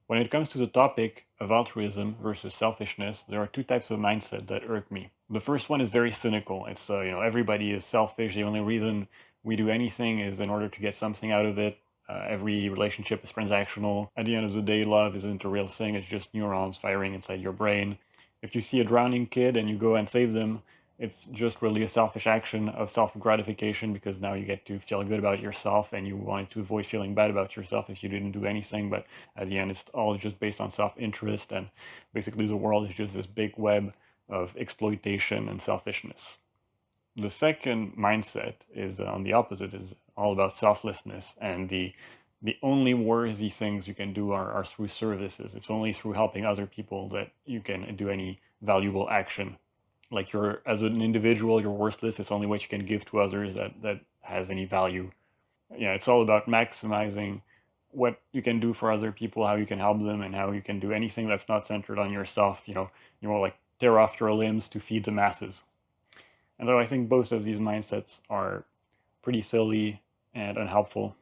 When it comes to the topic of altruism versus selfishness, there are two types of mindset that irk me. The first one is very cynical. It's everybody is selfish. The only reason we do anything is in order to get something out of it. Every relationship is transactional. At the end of the day, love isn't a real thing. It's just neurons firing inside your brain. If you see a drowning kid and you go and save them, it's just really a selfish action of self-gratification because now you get to feel good about yourself and you wanted to avoid feeling bad about yourself if you didn't do anything. But at the end, it's all just based on self-interest, and basically the world is just this big web of exploitation and selfishness. The second mindset is on the opposite, is all about selflessness, and the only worthy things you can do are through services. It's only through helping other people that you can do any valuable action. Like you're, as an individual, you're worthless. It's only what you can give to others that has any value. Yeah, it's all about maximizing what you can do for other people, how you can help them, and how you can do anything that's not centered on yourself. Like tear off your limbs to feed the masses. And so I think both of these mindsets are pretty silly and unhelpful.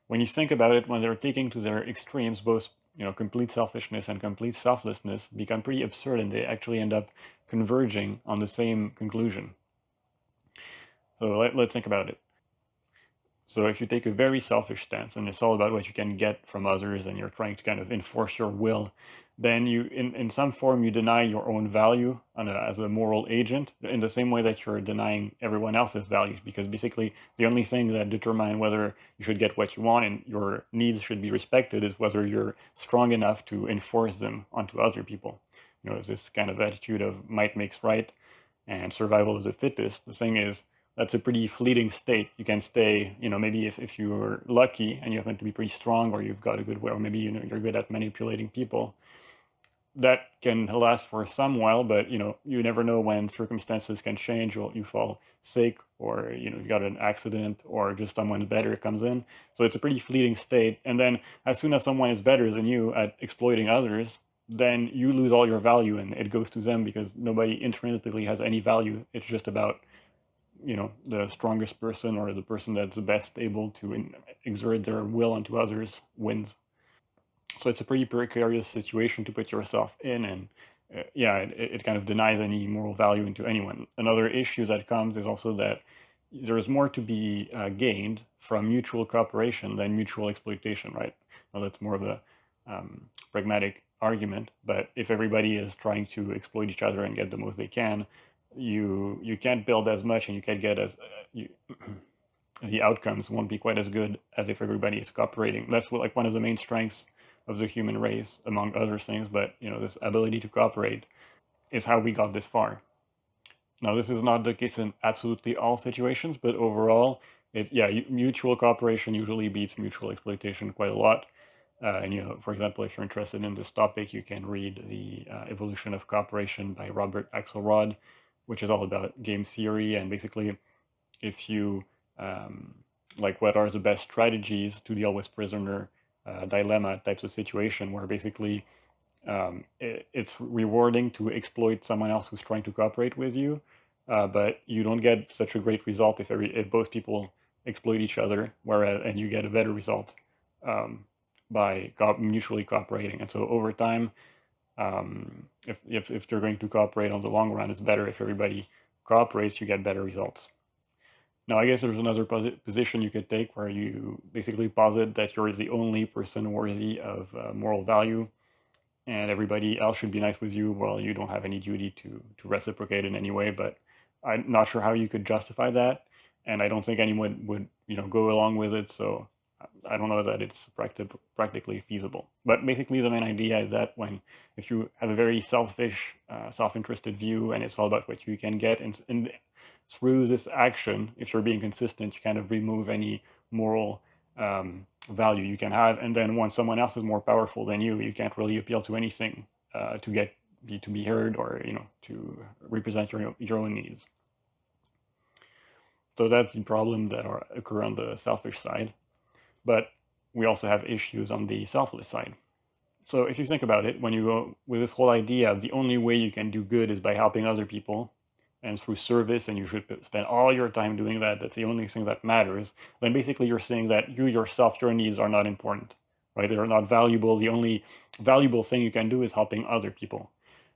When you think about it, when they're taken to their extremes, both complete selfishness and complete selflessness become pretty absurd, and they actually end up converging on the same conclusion. So let's think about it. So if you take a very selfish stance and it's all about what you can get from others and you're trying to kind of enforce your will, then in some form, you deny your own value as a moral agent in the same way that you're denying everyone else's values, because basically the only thing that determine whether you should get what you want and your needs should be respected is whether you're strong enough to enforce them onto other people. This kind of attitude of might makes right and survival of the fittest. The thing is, that's a pretty fleeting state. You can stay, maybe if you're lucky and you happen to be pretty strong, or you've got a good way, or maybe you're good at manipulating people, that can last for some while. But you never know when circumstances can change. You fall sick, or you got an accident, or just someone better comes in. So it's a pretty fleeting state. And then as soon as someone is better than you at exploiting others, then you lose all your value and it goes to them, because nobody intrinsically has any value. It's just about the strongest person, or the person that's the best able to exert their will onto others, wins. So it's a pretty precarious situation to put yourself in, and yeah, it kind of denies any moral value into anyone. Another issue that comes is also that there's more to be gained from mutual cooperation than mutual exploitation, right? Well, that's more of a pragmatic argument, but if everybody is trying to exploit each other and get the most they can, you can't build as much, and you can't get as the outcomes won't be quite as good as if everybody is cooperating. That's like one of the main strengths of the human race, among other things. But this ability to cooperate is how we got this far. Now, this is not the case in absolutely all situations, but overall, mutual cooperation usually beats mutual exploitation quite a lot. And for example, if you're interested in this topic, you can read the Evolution of Cooperation by Robert Axelrod, which is all about game theory, and basically, if you like, what are the best strategies to deal with prisoner dilemma types of situation, where basically it's rewarding to exploit someone else who's trying to cooperate with you, but you don't get such a great result if both people exploit each other, and you get a better result by mutually cooperating. And so over time, if you're going to cooperate on the long run, it's better if everybody cooperates. You get better results. Now, I guess there's another position you could take, where you basically posit that you're the only person worthy of moral value, and everybody else should be nice with you. Well, you don't have any duty to reciprocate in any way, but I'm not sure how you could justify that, and I don't think anyone would go along with it. So I don't know that it's practically feasible. But basically, the main idea is that if you have a very selfish, self-interested view, and it's all about what you can get, and through this action, if you're being consistent, you kind of remove any moral value you can have. And then once someone else is more powerful than you can't really appeal to anything to be heard, or to represent your own needs. So that's the problem that occur on the selfish side. But we also have issues on the selfless side. So if you think about it, when you go with this whole idea of the only way you can do good is by helping other people and through service, and you should spend all your time doing that, that's the only thing that matters, then basically you're saying that you yourself, your needs are not important, right? They're not valuable. The only valuable thing you can do is helping other people.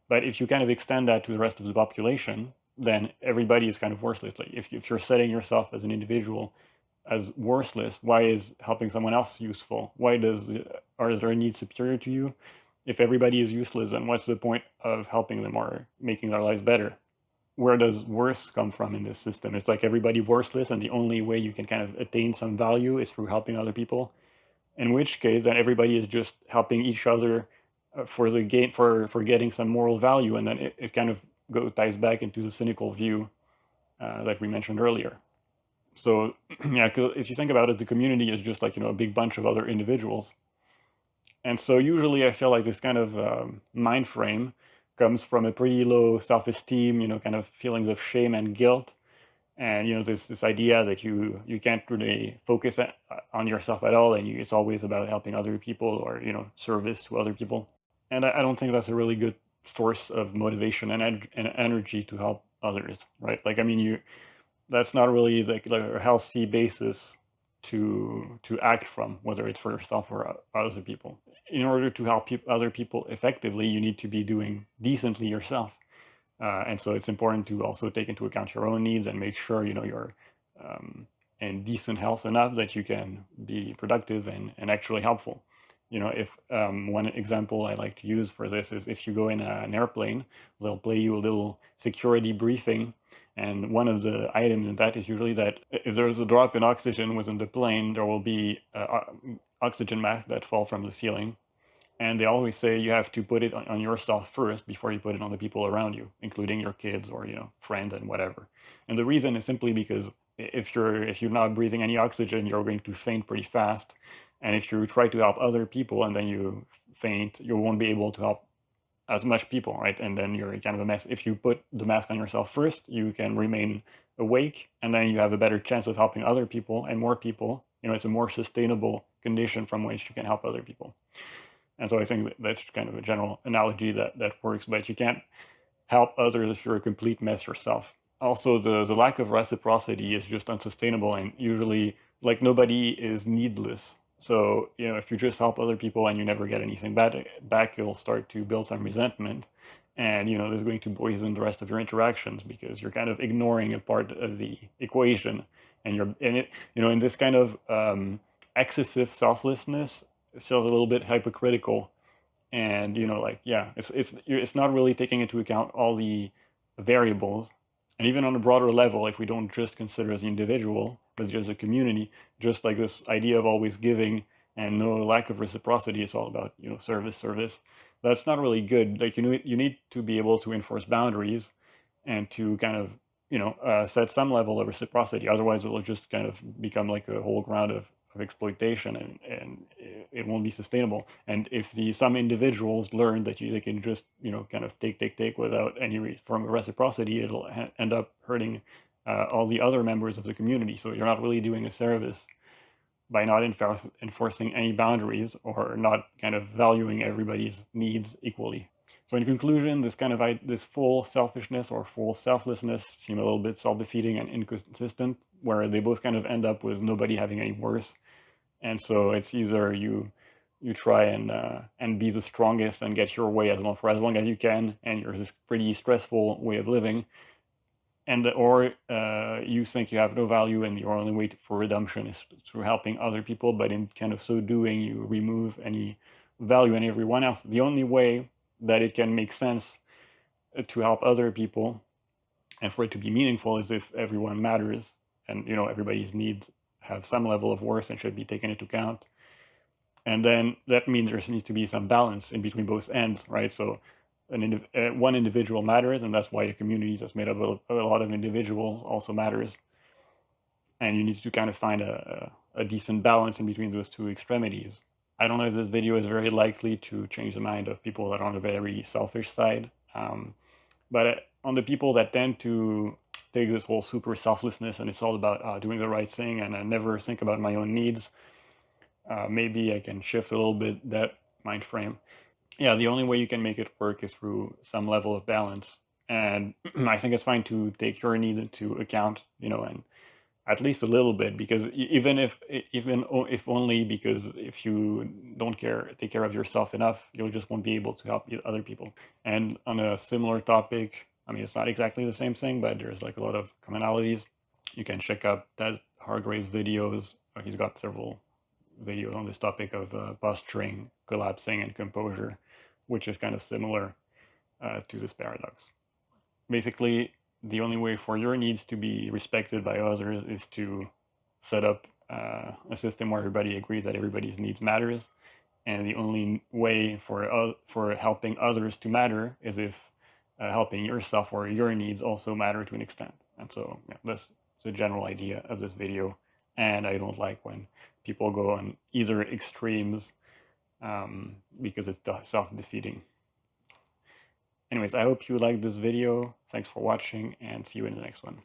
But if you kind of extend that to the rest of the population, then everybody is kind of worthless. Like if you're setting yourself as an individual as worthless, why is helping someone else useful? Why does, or is there a need superior to you? If everybody is useless, then what's the point of helping them or making their lives better? Where does worse come from in this system? It's like everybody worthless, and the only way you can kind of attain some value is through helping other people. In which case, then everybody is just helping each other for the gain, for getting some moral value, and then it kind of ties back into the cynical view that we mentioned earlier. So yeah, 'cause if you think about it, the community is just like, a big bunch of other individuals. And so usually I feel like this kind of mind frame comes from a pretty low self-esteem, kind of feelings of shame and guilt. And, this idea that you can't really focus on yourself at all, and it's always about helping other people or, service to other people. And I don't think that's a really good source of motivation and energy to help others, right? Like, I mean, that's not really like a healthy basis to act from, whether it's for yourself or other people. In order to help other people effectively, you need to be doing decently yourself. And so it's important to also take into account your own needs and make sure, you're um, in decent health enough that you can be productive and actually helpful. If one example I like to use for this is if you go in an airplane, they'll play you a little security briefing. And one of the items in that is usually that if there's a drop in oxygen within the plane, there will be oxygen masks that fall from the ceiling. And they always say you have to put it on yourself first before you put it on the people around you, including your kids or, friends and whatever. And the reason is simply because if you're not breathing any oxygen, you're going to faint pretty fast. And if you try to help other people and then you faint, you won't be able to help as much people, right? And then you're kind of a mess. If you put the mask on yourself first, you can remain awake, and then you have a better chance of helping other people and more people. It's a more sustainable condition from which you can help other people. And so I think that's kind of a general analogy that works, but you can't help others if you're a complete mess yourself. Also, the lack of reciprocity is just unsustainable, and usually, like, nobody is needless. So, if you just help other people and you never get anything back, you'll start to build some resentment. And, this is going to poison the rest of your interactions because you're kind of ignoring a part of the equation. And you're in it, in this kind of excessive selflessness, it's still a little bit hypocritical. And like, yeah, it's not really taking into account all the variables. And even on a broader level, if we don't just consider as the individual but just a community, just like this idea of always giving and no lack of reciprocity, it's all about service. That's not really good. Like, you need to be able to enforce boundaries and to kind of set some level of reciprocity. Otherwise, it will just kind of become like a whole ground of exploitation, and it won't be sustainable. And if some individuals learn that they can just kind of take without any form of reciprocity, it'll end up hurting all the other members of the community. So you're not really doing a service by not enforcing any boundaries or not kind of valuing everybody's needs equally. So in conclusion, this full selfishness or full selflessness seem a little bit self-defeating and inconsistent, where they both kind of end up with nobody having any worse. And so it's either you try and be the strongest and get your way for as long as you can, and you're this pretty stressful way of living, or you think you have no value and your only way for redemption is through helping other people, but in kind of so doing, you remove any value in everyone else. The only way that it can make sense to help other people and for it to be meaningful is if everyone matters, and everybody's needs have some level of worth and should be taken into account. And then that means there needs to be some balance in between both ends, right? So one individual matters, and that's why a community that's made up of a lot of individuals also matters. And you need to kind of find a decent balance in between those two extremities. I don't know if this video is very likely to change the mind of people that are on the very selfish side, but on the people that tend to take this whole super selflessness and it's all about doing the right thing and I never think about my own needs, maybe I can shift a little bit that mind frame. Yeah, the only way you can make it work is through some level of balance. And I think it's fine to take your needs into account, and at least a little bit, because if only because if you don't take care of yourself enough, you just won't be able to help other people. And on a similar topic, I mean, it's not exactly the same thing, but there's like a lot of commonalities. You can check out that Hargrave's videos. He's got several videos on this topic of posturing, collapsing, and composure, which is kind of similar to this paradox. Basically, the only way for your needs to be respected by others is to set up a system where everybody agrees that everybody's needs matters, and the only way for helping others to matter is if helping yourself or your needs also matter to an extent. And so yeah, that's the general idea of this video. And I don't like when people go on either extremes because it's self-defeating. Anyways, I hope you liked this video. Thanks for watching, and see you in the next one.